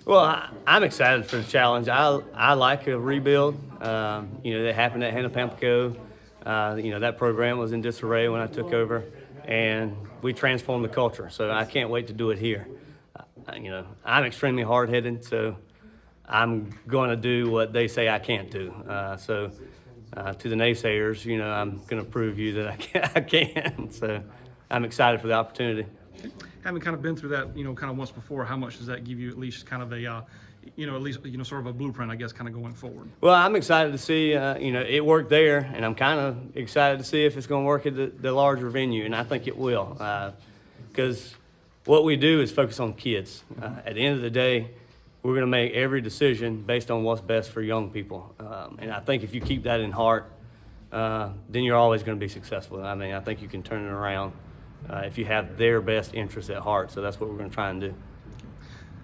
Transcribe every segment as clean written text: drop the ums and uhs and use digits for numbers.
Well, I'm excited for the challenge. I like a rebuild. That happened at Hannah Pamplico. That program was in disarray when I took over, and we transformed the culture. So I can't wait to do it here. I'm extremely hard-headed, so I'm going to do what they say I can't do. To the naysayers, I'm going to prove you that I can. So I'm excited for the opportunity. Having kind of been through that, kind of once before, how much does that give you at least kind of a, sort of a blueprint, I guess, kind of going forward? Well, I'm excited to see, it worked there, and I'm kind of excited to see if it's going to work at the larger venue, and I think it will, because what we do is focus on kids. At the end of the day, we're going to make every decision based on what's best for young people, and I think if you keep that in heart, then you're always going to be successful. I think you can turn it around if you have their best interests at heart, so that's what we're going to try and do.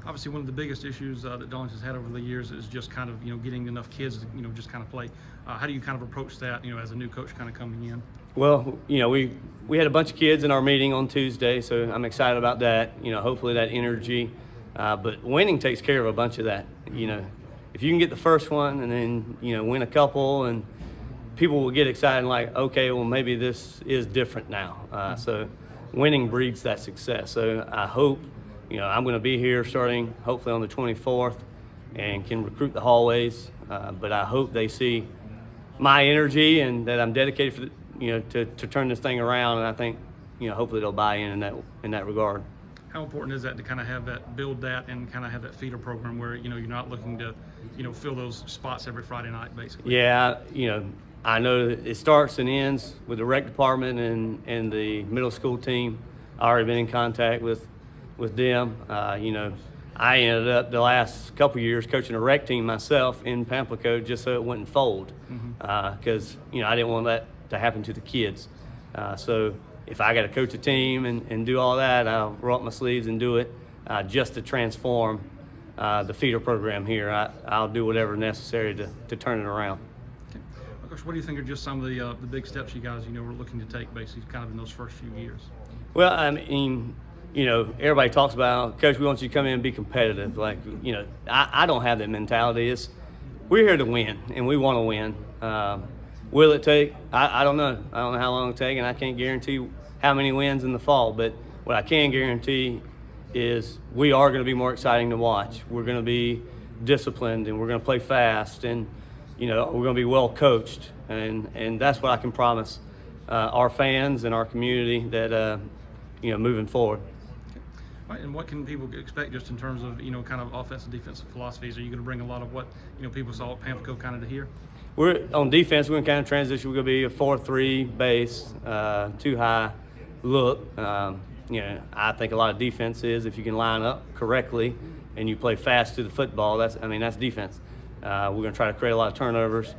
Obviously, one of the biggest issues that Darlington's had over the years is just kind of, getting enough kids to, just kind of play. How do you kind of approach that, as a new coach kind of coming in? Well, we had a bunch of kids in our meeting on Tuesday, so I'm excited about that. Hopefully that energy. But winning takes care of a bunch of that. If you can get the first one and then, win a couple, and people will get excited and like, okay, well, maybe this is different now. So winning breeds that success. So I hope, I'm going to be here starting hopefully on the 24th and can recruit the hallways. But I hope they see my energy and that I'm dedicated for to turn this thing around. And I think, hopefully they'll buy in that regard. How important is that to kind of have that, build that, and kind of have that feeder program where, you're not looking to, fill those spots every Friday night, basically? Yeah, I know that it starts and ends with the rec department and the middle school team. I already been in contact with them. I ended up the last couple of years coaching a rec team myself in Pamplico just so it wouldn't fold, because I didn't want that to happen to the kids. So if I got to coach a team and do all that, I'll roll up my sleeves and do it just to transform the feeder program here. I'll do whatever necessary to turn it around. Coach, what do you think are just some of the big steps you guys, were looking to take basically kind of in those first few years? Well, everybody talks about, Coach, we want you to come in and be competitive. I don't have that mentality. We're here to win, and we want to win. Will it take? I don't know. I don't know how long it'll take, and I can't guarantee how many wins in the fall. But what I can guarantee is we are going to be more exciting to watch. We're going to be disciplined, and we're going to play fast, and we're going to be well coached, and that's what I can promise our fans and our community that moving forward. Right, and what can people expect just in terms of kind of offensive defensive philosophies? Are you going to bring a lot of what people saw at Pamplico kind of to here? We're on defense. We're going to kind of transition. We're going to be a 4-3 base, too high look. I think a lot of defense is if you can line up correctly and you play fast to the football. That's defense. We're going to try to create a lot of turnovers,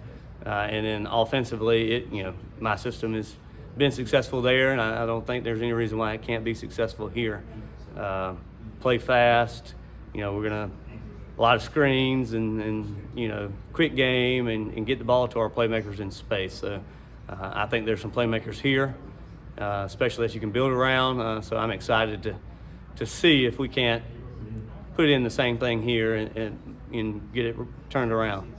and then offensively, my system has been successful there, and I don't think there's any reason why it can't be successful here. Play fast. We're going to a lot of screens and quick game and get the ball to our playmakers in space. So I think there's some playmakers here, especially that you can build around. So I'm excited to see if we can't put in the same thing here and get it turned around.